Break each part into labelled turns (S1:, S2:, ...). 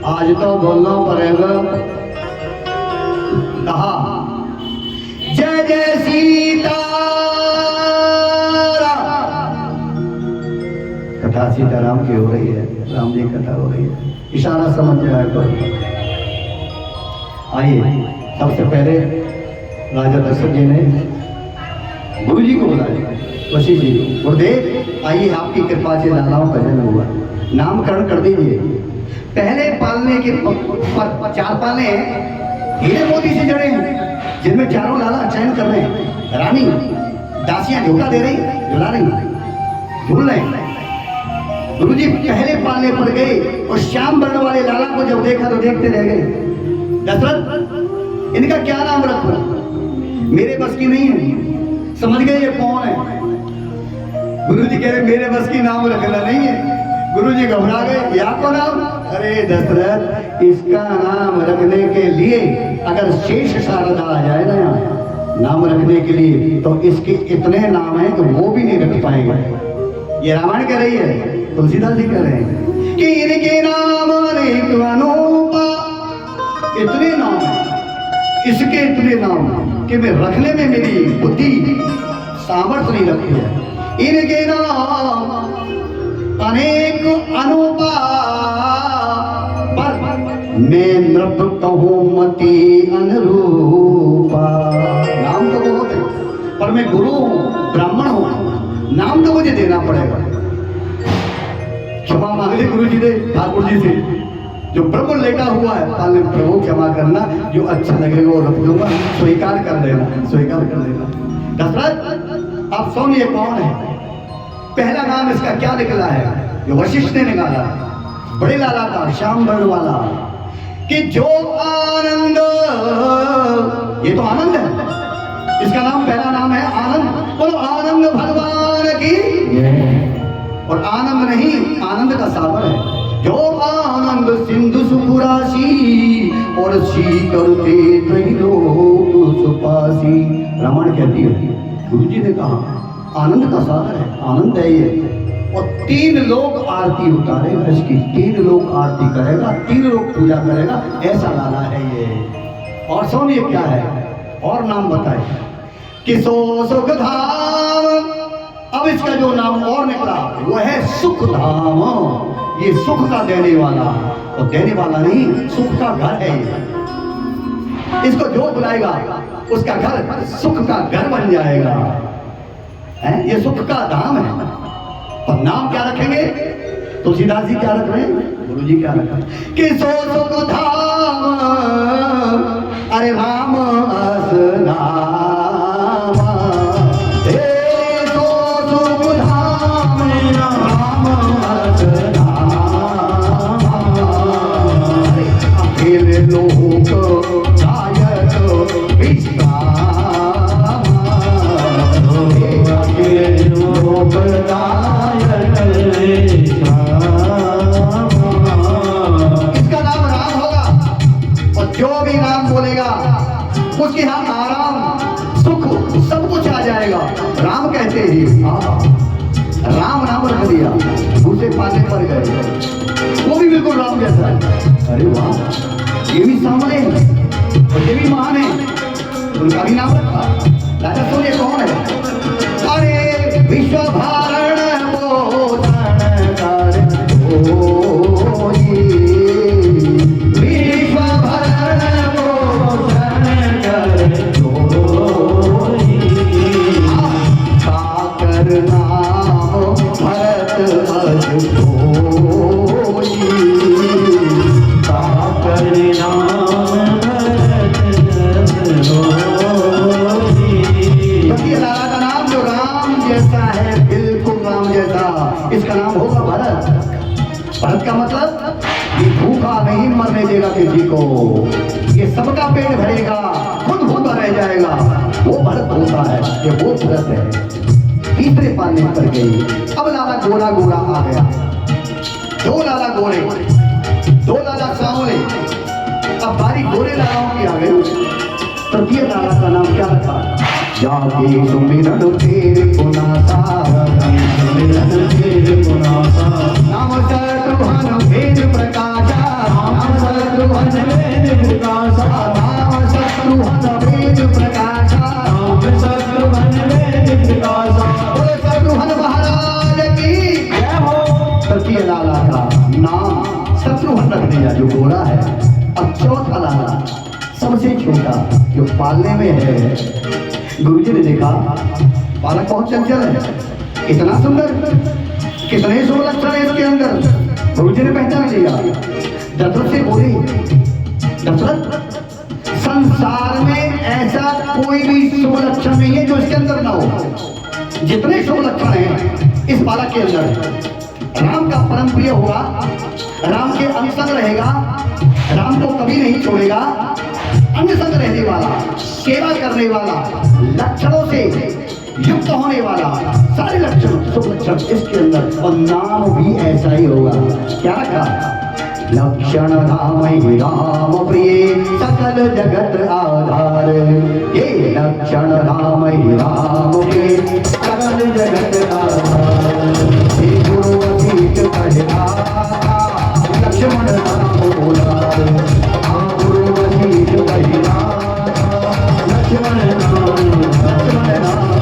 S1: आज तो बोलना पड़ेगा। कहा जय जय सीता। कथा सीताराम की हो रही है, राम जी कथा हो रही है, इशारा समझ जाए तो आइए। सबसे पहले राजा दशरथ जी ने गुरु जी को बुलाया, वशिष्ठ जी को, गुरुदेव आइए आपकी कृपा से लालाओं का जन्म हुआ, नामकरण कर दीजिए। पहले पालने के चार पाले हीरे मोती से जड़े हैं, जिनमें चारों लाला चयन कर रहे हैं। रानी दासियां झोला दे रही, झुला रही, झूल रहे। गुरु जी पहले पालने पड़ गए और श्याम वर्ण वाले लाला को जब देखा तो देखते रह गए। दशरथ इनका क्या नाम रखो? मेरे बस की नहीं है। समझ गए ये कौन है? गुरुजी कह रहे मेरे बस की नाम रखना नहीं है। गुरुजी घबरा गए, या को नाम? अरे दशरथ, इसका नाम रखने के लिए अगर शेष शारदा आ जाए ना यहाँ नाम रखने के लिए, तो इसके इतने नाम हैं कि वो भी नहीं रख पाएंगे। ये रामायण कह रही है, तुलसीदास जी कह रहे हैं कि इनके नाम अनेक अनूपा, इतने नाम इसके इतने नाम कि मैं रखने में मेरी बुद्धि सामर्थ्य नहीं लगती है। इनके नाम अनेक अनूपा, पर मैं नृप कहूँ मति अनुरूपा। नाम तो बहुत है, पर मैं गुरु हूँ, ब्राह्मण हूँ, नाम तो मुझे देना पड़ेगा। क्षमा मांग ली गुरु जी से, ठाकुर जी से, जो ब्रह्म लेटा हुआ है पालने प्रभु क्षमा करना, जो अच्छा लगेगा वो रख दूंगा, स्वीकार कर लेना, स्वीकार कर लेना। दशरथ आप सुनिए कौन है? पहला नाम इसका क्या निकला है जो वशिष्ठ ने निकाला, बड़े लाला का, श्याम वर्ण वाला, कि जो आनंद, ये तो आनंद है, इसका नाम पहला नाम है आनंद। बोलो आनंद भगवान की। और आनंद नहीं, आनंद का सागर है। जो आनंद सिंधु सुपुरासी और सी करते त्रैलोक सुपासी। रामायण कहती है, गुरु जी ने कहा आनंद का सागर है, आनंद है ये। और 3 लोग आरती उतारेगा इसकी, 3 लोग आरती करेगा, 3 लोग पूजा करेगा, ऐसा लाला है ये। और सुनिए क्या है, और नाम बताए कि सो सुख धाम। अब इसका जो नाम और निकला वो है सुख धाम। ये सुख का देने वाला, और देने वाला नहीं, सुख का घर है ये। इसको जो बुलाएगा उसका घर सुख का घर बन जाएगा। ये सुख का धाम है। और नाम क्या रखेंगे? तुलसीदास जी क्या रख रहे हैं, गुरु जी क्या रख रहे हैं कि सो सुख धाम, अरे राम उसके यहाँ आराम सुख सब कुछ आ जाएगा। राम कहते ही राम नाम रख दिया, दूसरे पाले पर गए, वो भी बिल्कुल राम जैसा है। अरे वाह, ये भी सामने है और ये भी महान है, उनका भी नाम रखा। राजा सुनिए कौन है? अरे विश्व भारण बोधन कर भरत का मतलब ये भूखा नहीं मरने देगा किसी को, ये सबका पेट भरेगा, खुद भूखा रह जाएगा, वो भरत होता है, ये वो भरत है। तीसरे पालने पर गई। अब लाला गोरा गोरा आ गया, 2 लाला गोरे, 2 लाला सांवले, अब बारी गोरे लालाओं की आ गई। तृतीय लाला का नाम क्या रखा? जाके सुमिरन तेरे पुनासा, सुमिरन तेरे पुनासा, नाम शत्रुघ्न भेद प्रकाशा, नाम शत्रुघ्न भेद प्रकाशा, नाम शत्रुघ्न भेद प्रकाशा, नाम शत्रुघ्न भेद प्रकाशा। बोले शत्रुघ्न महाराज की जय हो। तृतीय लाला का नाम शत्रुघ्न रख दिया जो गोरा है। अब चौथा लाला सबसे छोटा जो पालने में है। गुरुजी ने देखा बालक बहुत चंचल है, इतना सुंदर, कितने शुभ लक्षण है इसके अंदर। गुरुजी ने पहचान लिया। दशरथ से बोले, दशरथ संसार में ऐसा कोई भी शुभ लक्षण नहीं है जो इसके अंदर ना हो। जितने शुभ लक्षण हैं इस बालक के अंदर, राम का परम प्रिय होगा, राम के अंग रहेगा, राम को कभी नहीं छोड़ेगा, अंग संग रहने वाला, सेवा करने वाला, लक्षणों से युक्त होने वाला, सारे लक्षण शुभ लक्षण इसके अंदर, और नाम भी ऐसा ही होगा। क्या रखा? लक्षण राम ही राम प्रिय सकल जगत आधार, ये लक्षण राम ही राम प्रिय सकल जगत आधार, ये गुरु अतीत कहता लक्ष्मण राम बोलार, गुरु अतीत कहता लक्ष्मण राम, लक्ष्मण राम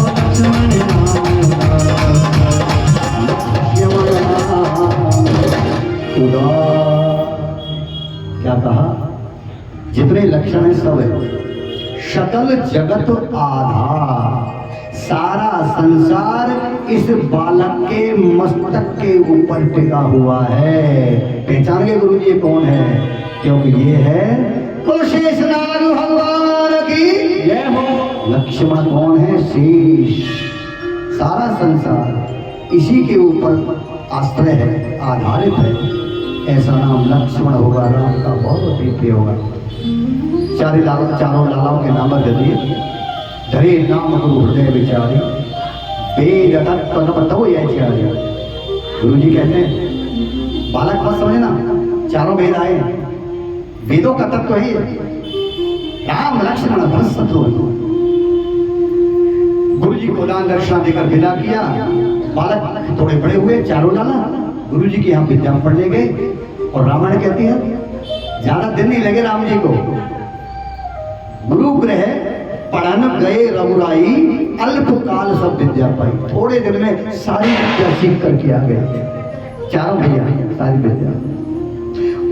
S1: लक्ष्मण क्या कहा? जितने लक्षण है सब है, सकल जगत आधार, सारा संसार इस बालक के मस्तक के ऊपर टिका हुआ है। पहचान के गुरु जी कौन है? क्योंकि ये है कुलशेषनाग भगवान की जय हो। लक्ष्मण कौन है? शेष। सारा संसार इसी के ऊपर आश्रय है, आधारित है। ऐसा नाम लक्ष्मण होगा, राम का बहुत ही प्रिय होगा। चारों लालाओं के नाम दे दिए, धरे नाम गुरु हृदय विचारी, वेद तत्व न बताओ यह चारी। गुरु जी कहते हैं बालक मत समझे ना, चारों वेद आए, वेदों का तत्व है राम लक्ष्मण भरत शत्रुघ्न। गुरु जी को दान दर्शन देकर विदा किया। बालक थोड़े बड़े हुए, चारों लाला गुरु जी के यहाँ विद्या पढ़ने गए, और रामायण कहती है ज्यादा दिन नहीं लगे राम जी को। गुरु ग्रह पढ़न गए रघुराई, अल्प काल सब विद्या पाई। थोड़े दिन में सारी विद्या सीख करके आ गए चारों भैया, सारी विद्या।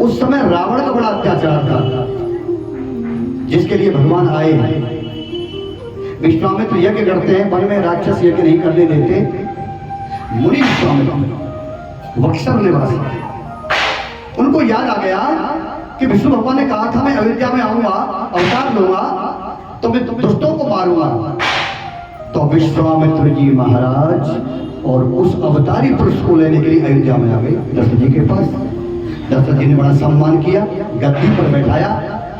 S1: उस समय रावण का बड़ा अत्याचार था, जिसके लिए भगवान आए। विश्वामित्र यज्ञ करते हैं, वन में राक्षस यज्ञ नहीं करने देते। मुनि विश्वामित्र बक्सर निवासी, उनको याद आ गया कि विष्णु भगवान ने कहा था मैं अयोध्या में आऊंगा, अवतार लूंगा, तो मैं दुष्टों को मारूंगा। तो विश्वामित्र जी महाराज और उस अवतारी पुरुष को लेने के लिए अयोध्या में आ गए दशरथ जी के पास। दशरथ जी ने बड़ा सम्मान किया, गद्दी पर बैठाया,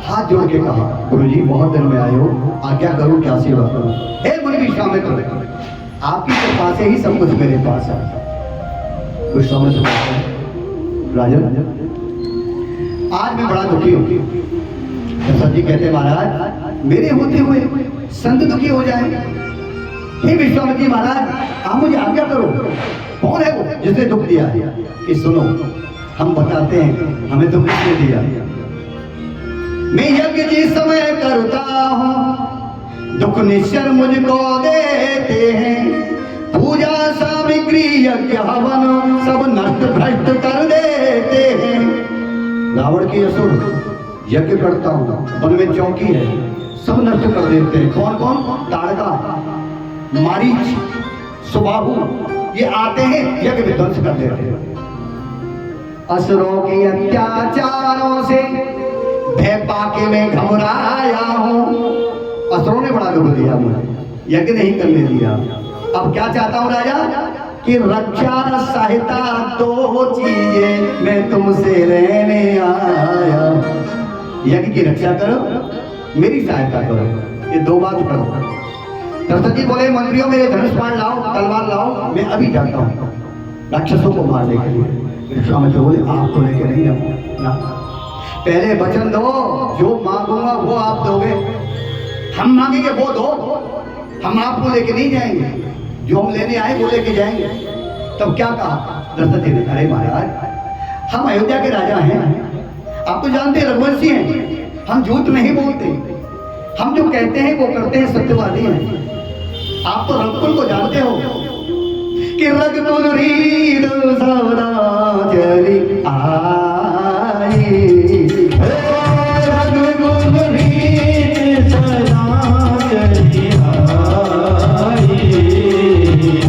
S1: हाथ जोड़ के कहा गुरु जी बहुत दिन में आए हो, आज्ञा करो क्या सेवा करो। हे मुनि विश्वामित्र, आपकी कृपा से ही सब कुछ मेरे पास है। विश्वामित्र राजन आज मैं बड़ा दुखी हूँ। दशरथ जी कहते महाराज मेरे होते हुए संत दुखी हो जाए। हे विश्वामित्र जी महाराज आप मुझे आज्ञा करो, कौन है वो जिसने दुख दिया है? कि सुनो हम बताते हैं हमें दुख किसने दिया। मैं यज्ञ जिस समय करता हूँ दुख निश्चर मुझको देते हैं, पूजा सामग्री यज्ञ हवन सब नष्ट भ्रष्ट कर देते हैं। रावण की असुर यज्ञ करता हूँ, वन में चौकी है, सब नष्ट कर देते हैं। कौन कौन? ताड़का, मारीच, सुबाहु, ये आते हैं यज्ञ विध्वंस कर देते हैं। असुरों के अत्याचारों से भय पाके मैं घबराया हूँ। असुरों ने बड़ा दुख दिया मुझे, यज्ञ नहीं करने दिया। अब क्या चाहता हूँ राजा कि रक्षा सहायता दो चीजें मैं तुमसे लेने आया। यज्ञ की रक्षा करो, मेरी सहायता करो, ये दो बात करो। दशरथ जी बोले मंत्रियों मेरे धनुष बाण लाओ, तलवार लाओ, मैं अभी जाता हूँ राक्षसों को मारने के लिए। विश्वामित्र बोले आपको लेके नहीं जाऊंगा, पहले वचन दो, जो मांगूंगा वो आप दोगे। हम मांगेंगे वो दो, हम आपको लेके नहीं जाएंगे, जो हम लेने आए वो लेके जाएंगे। तब क्या कहा दशरथ जी ने? अरे महाराज हम अयोध्या के राजा हैं, आप तो जानते हैं रघुवंशी हैं, हम झूठ नहीं बोलते, हम जो कहते हैं वो करते हैं, सत्यवादी हैं। आप तो रघुकुल को जानते हो कि रघुकुल रीत सदा चली आई, रघुकुल रीत सदा चली आई,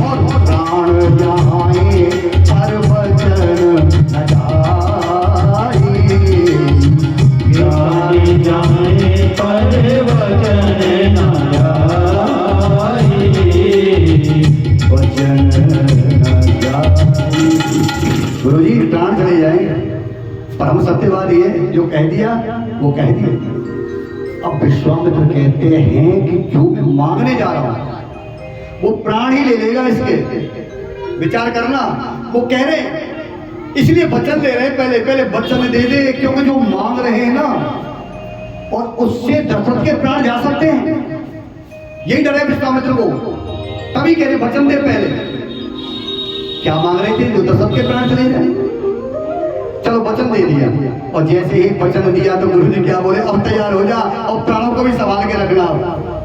S1: और प्राण जाए पर वचन न जाए, प्राण जाए पर वचन न जाए, वचन न कह दिया वो कह दिया। अब विश्वामित्र कहते हैं कि जो मैं मांगने जा रहा हूं वो प्राण ही ले लेगा इसके। विचार करना, वो कह रहे इसलिए वचन ले रहे, पहले पहले वचन दे दे, क्योंकि जो मांग रहे हैं ना और उससे दशरथ के प्राण जा सकते हैं, यही डर है विश्वामित्र को। तभी कह रहे वचन दे पहले। क्या मांग रहे थे? जो दशरथ के प्राण चले जाए। चलो वचन दे दिया, और जैसे ही वचन दिया तो गुरु जी क्या बोले, अब तैयार हो जा और प्राणों को भी संभाल के रखना।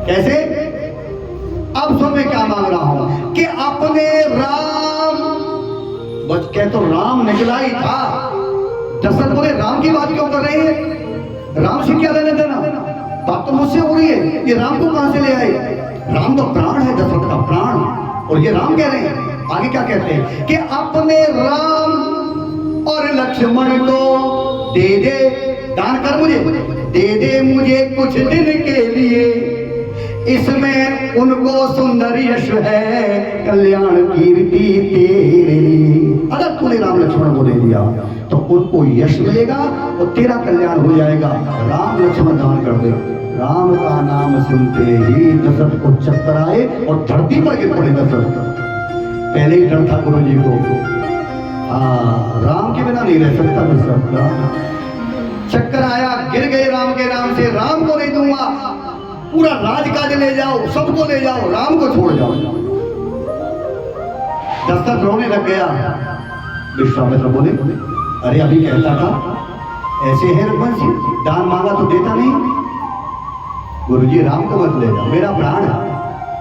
S1: कैसे? अब सुन मैं क्या मांग रहा हूं कि अपने राम, बच के तो राम निकला ही था। दशरथ बोले राम की बात क्यों कर रहे हैं? राम से क्या लेना देना? बात तो मुझसे हो रही है, ये राम को कहां से ले आए? राम तो प्राण है, दशरथ का प्राण, और ये राम कह रहे हैं। आगे क्या कहते हैं कि अपने राम और लक्ष्मण को दे दे, दान कर मुझे, दे दे मुझे कुछ दिन के लिए, इसमें उनको सुंदर यश है, कल्याण कीर्ति तेरे लिए। अगर तूने राम लक्ष्मण को दे दिया तो उनको यश मिलेगा और तेरा कल्याण हो जाएगा। राम लक्ष्मण दान कर दे। राम का नाम सुनते ही दशरथ को चक्कर आए और धरती पर गिर पड़े दशरथ। पहले ही डर था गुरु जी को, राम के बिना नहीं रह सकता दशरथ। चक्कर आया, गिर गए राम के नाम से। राम को नहीं दूंगा, पूरा राजकाज ले जाओ, सबको ले जाओ, राम को छोड़ जाओ। दशरथ रोने लग गया। विश्वामित्र बोले अरे अभी कहता था ऐसे है रघुवंशी, दान मांगा तो देता नहीं। गुरुजी राम को मत ले जाओ, मेरा प्राण है,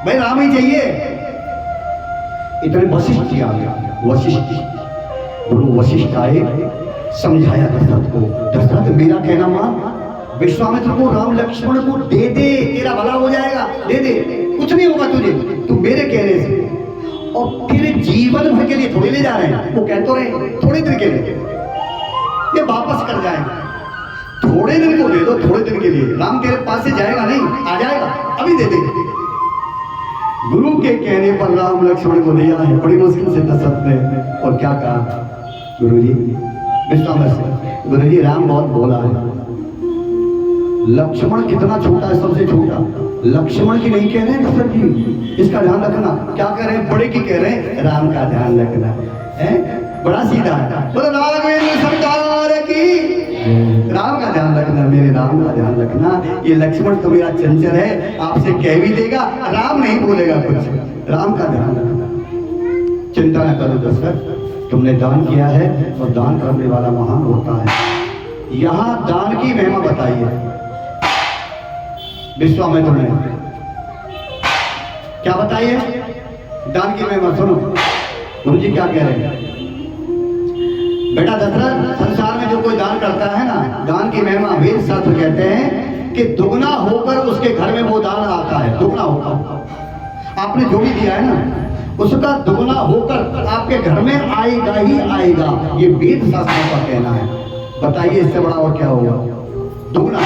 S1: भाई राम ही चाहिए। इतने वशिष्ठ जी आ गया। वशिष्ठ, गुरु वशिष्ठ आए, समझाया दशरथ को, दशरथ मेरा कहना मान, विश्वामित्र को राम लक्ष्मण को दे दे, तेरा भला हो जाएगा, दे दे, कुछ नहीं होगा तुझे, तू मेरे कहने से। और तेरे जीवन भर के लिए थोड़ी ले जा रहे हैं, वो कह तो रहे थोड़े दिन के लिए, ये वापस कर जाएंगे। थोड़े दिन को दे दो, थोड़े दिन के लिए। राम तेरे पास से जाएगा नहीं, आ जाएगा, अभी दे दे। गुरु के कहने पर राम लक्ष्मण को दिया है, बड़ी मुश्किल से दशरथ ने। और क्या कहा गुरु जी विश्वामित्र से, गुरु जी राम बहुत भोला है। लक्ष्मण कितना छोटा है, सबसे छोटा। लक्ष्मण की नहीं कह रहे हैं दशरथ जी, इसका ध्यान रखना। क्या कह रहे हैं? बड़े की कह रहे हैं, राम का ध्यान रखना है। बड़ा सीधा है, बोलो राघवेंद्र सरकार की, राम का ध्यान रखना, मेरे राम का ध्यान रखना। ये लक्ष्मण तो मेरा चंचल है, आपसे कह भी देगा, राम नहीं बोलेगा कुछ, राम का ध्यान रखना। चिंता न करो दशरथ, तुमने दान किया है और दान करने वाला महान होता है। यहां दान की महिमा बताई है विश्वामित्र ने। क्या बताई है? दान की महिमा सुनो। गुरु जी क्या कह रहे हैं? बेटा दशरथ, संसार में जो कोई दान करता है ना, दान की महिमा वेद शास्त्र कहते हैं कि दुगना होकर उसके घर में वो दान आता है। दुगना होकर आपने जो भी दिया है ना, उसका दुगना होकर आपके घर में आएगा ही आएगा। ये वेद शास्त्रों का कहना है। बताइए इससे बड़ा और क्या होगा? दुगना।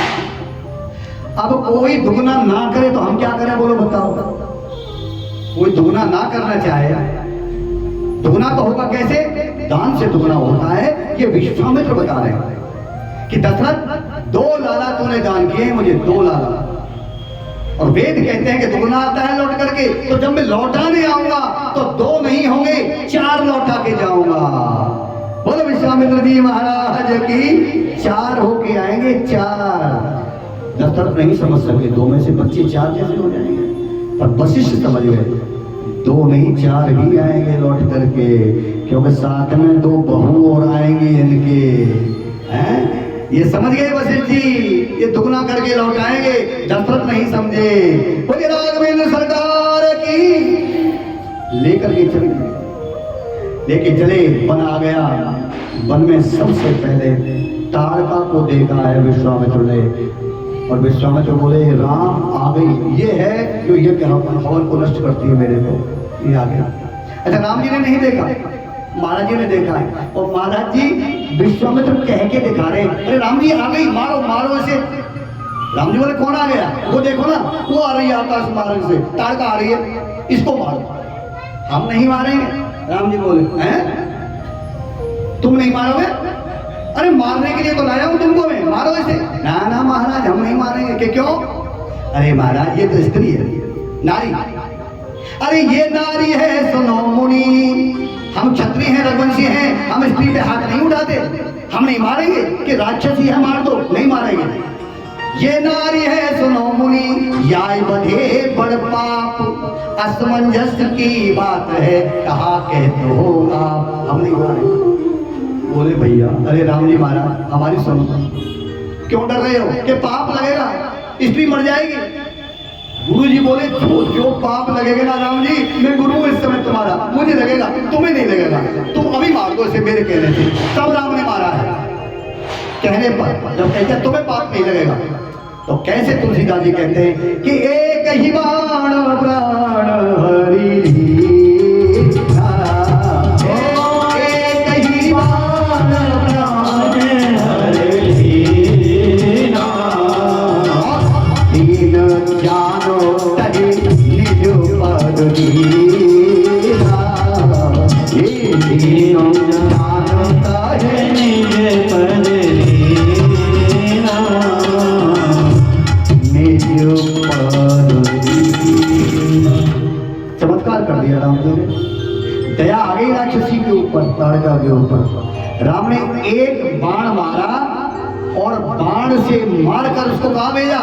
S1: अब कोई दुगना ना करे तो हम क्या करें, बोलो बताओ। कोई दुगना ना करना चाहे, दुगना तो होगा कैसे? दान से दुगना होता है। ये विश्वामित्र बता रहे हैं कि दशरथ 2 लाला तूने दान किए मुझे, 2 लाला। और वेद कहते हैं कि दुगना आता है लौट करके। तो जब मैं लौटाने आऊंगा तो 2 नहीं होंगे, 4 लौटा के जाऊंगा। बोलो विश्वामित्र जी महाराज की, 4 होके आएंगे, 4। दशरथ नहीं समझ सके, 2 में से बच्चे 4 कैसे हो जाएंगे? पर वशिष्ठ समझ गए, 2 नहीं 4 ही आएंगे लौट करके, क्योंकि साथ में 2 बहू और आएंगे इनके। हैं? ये समझ गए वशिष्ठ जी, ये दुगना करके लौटाएंगे। दशरथ नहीं समझे। बोले राघवेंद्र सरकार की, लेकर के चले, लेके चले। वन आ गया। वन में सबसे पहले ताड़का को देखा है विश्वामित्र ने। और विश्वामित्र बोले राम आ गई, ये है जो ये हवन को नष्ट करती है मेरे को, ये आ गया। अच्छा, राम जी ने नहीं देखा, महाराज जी ने देखा है। और महाराज जी विश्वामित्र कह के दिखा रहे, अरे राम जी आ गई, मारो मारो इसे। राम जी बोले कौन आ गया? वो देखो ना, वो आ रही है आकाश मार्ग से, ताड़का आ रही है, इसको मारो। हम नहीं मारेंगे। राम जी बोले हैं तुम नहीं मारोगे? अरे मारने के लिए तो लाया हूं तुमको मैं, मारो इसे। ना ना महाराज हम नहीं मारेंगे। कि क्यों? अरे महाराज ये तो स्त्री है, नारी। अरे ये नारी है सुनो मुनि, हम क्षत्रिय हैं, रघुवंशी हैं, हम स्त्री पे हाथ नहीं उठाते, हम नहीं मारेंगे। कि राक्षसी है मार दो, नहीं मारेंगे। ये नारी है सुनो मुनि, याय बधे बड़ पाप, असमंजस की बात है, कहा कहते हो आप, हम नहीं मारेंगे। बोले भैया, अरे राम जी महाराज हमारी सुनो, क्यों डर रहे हो? कि पाप लगेगा, स्त्री मर जाएगी। गुरु जी बोले जो पाप लगेगा ना राम जी, मैं गुरु हूं इस समय तुम्हारा, मुझे लगेगा, तुम्हें नहीं लगेगा, तुम अभी मार दो इसे मेरे कहने से। तब राम ने मारा है कहने पर। जब कहते हैं तुम्हें पाप नहीं लगेगा, तो कैसे तुलसीदास जी कहते हैं कि एक ही बाण प्राण हरि, एक ही बाण प्राण हरि, दीन जानो तहि निज पद दीना, दीन जानो तहि निज पद दीना, चमत्कार कर दिया राम जी ने। दया आ गई राक्षसी के ऊपर, ताड़का के ऊपर। राम ने एक बाण मारा और बाण से मारकर उसको कहाँ भेजा?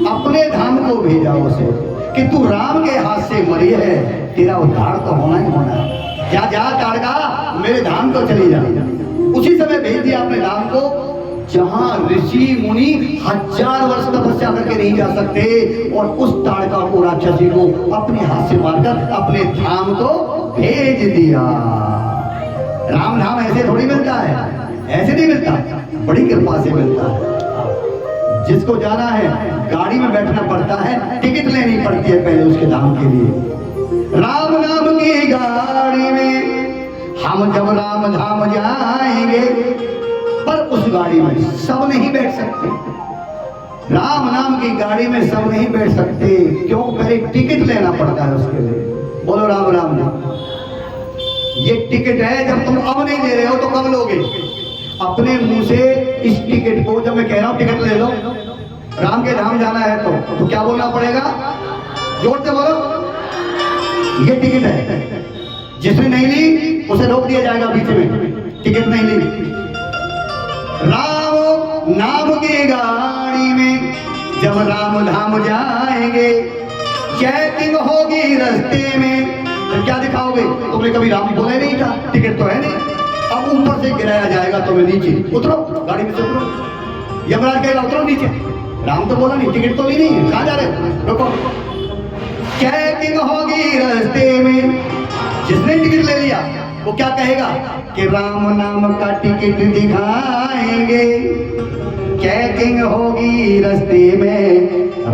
S1: अपने धाम को भेजा उसे, कि तू राम के हाथ से मरी है, तेरा उद्धार तो होना ही होना है। जा जा ताड़का, मेरे धाम को चली जा। उसी समय भेज दिया अपने धाम को, जहां ऋषि मुनि 1000 वर्ष तपस्या करके नहीं जा सकते, और उस ताड़का को, राक्षसी को अपने हाथ से मारकर अपने धाम को भेज दिया। राम धाम ऐसे थोड़ी मिलता है, ऐसे नहीं मिलता, बड़ी कृपा से मिलता है। जिसको जाना है गाड़ी में बैठना पड़ता है, टिकट लेनी पड़ती है पहले उसके धाम के लिए। राम नाम की गाड़ी में हम जब राम धाम जाएंगे, पर उस गाड़ी में सब नहीं बैठ सकते। राम नाम की गाड़ी में सब नहीं बैठ सकते, क्यों? पहले टिकट लेना पड़ता है उसके लिए। बोलो राम राम जी। ये टिकट है, जब तुम अब नहीं ले रहे हो तो कब लोगे? अपने मुंह से इस टिकट को, जब मैं कह रहा हूं टिकट ले लो, राम के धाम जाना है तो क्या बोलना पड़ेगा? जोर से बोलो, ये टिकट है। जिसने नहीं ली उसे रोक दिया जाएगा बीच में, टिकट नहीं ली। राम नाम की गाड़ी में जब राम धाम जाएंगे, चेकिंग होगी रास्ते में, तो क्या दिखाओगे? तुमने कभी राम बोला नहीं था, टिकट तो है नहीं। अब ऊपर से गिराया जाएगा तुम्हें नीचे, उतरो गाड़ी में से, उतरो। यमराज कहेगा उतरो नीचे, राम तो बोला नहीं, टिकट तो भी नहीं है, कहाँ जा रहे हो? रुको। चेकिंग होगी रास्ते में, जिसने टिकट ले लिया वो क्या कहेगा कि राम नाम का टिकट दिखाएंगे। चेकिंग होगी रास्ते में,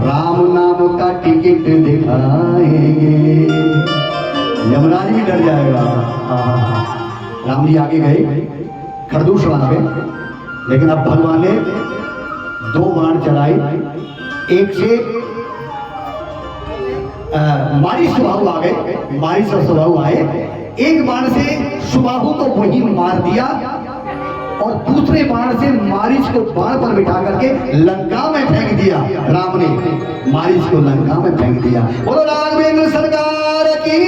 S1: राम नाम का टिकट दिखाएंगे। यमराज भी डर जाएगा। राम जी आगे गए, खरदूष बांध गए, लेकिन अब भगवान ने 2 बाण चलाई। एक से मारी सुबाहु आ गए, मारी और सुबाहु आए। एक बाण से सुबाहु को वहीं मार दिया, और दूसरे बाण से मारीच को बाण पर बिठा करके लंका में फेंक दिया। राम ने मारीच को लंका में फेंक दिया। बोलो राघवेंद्र सरकार की।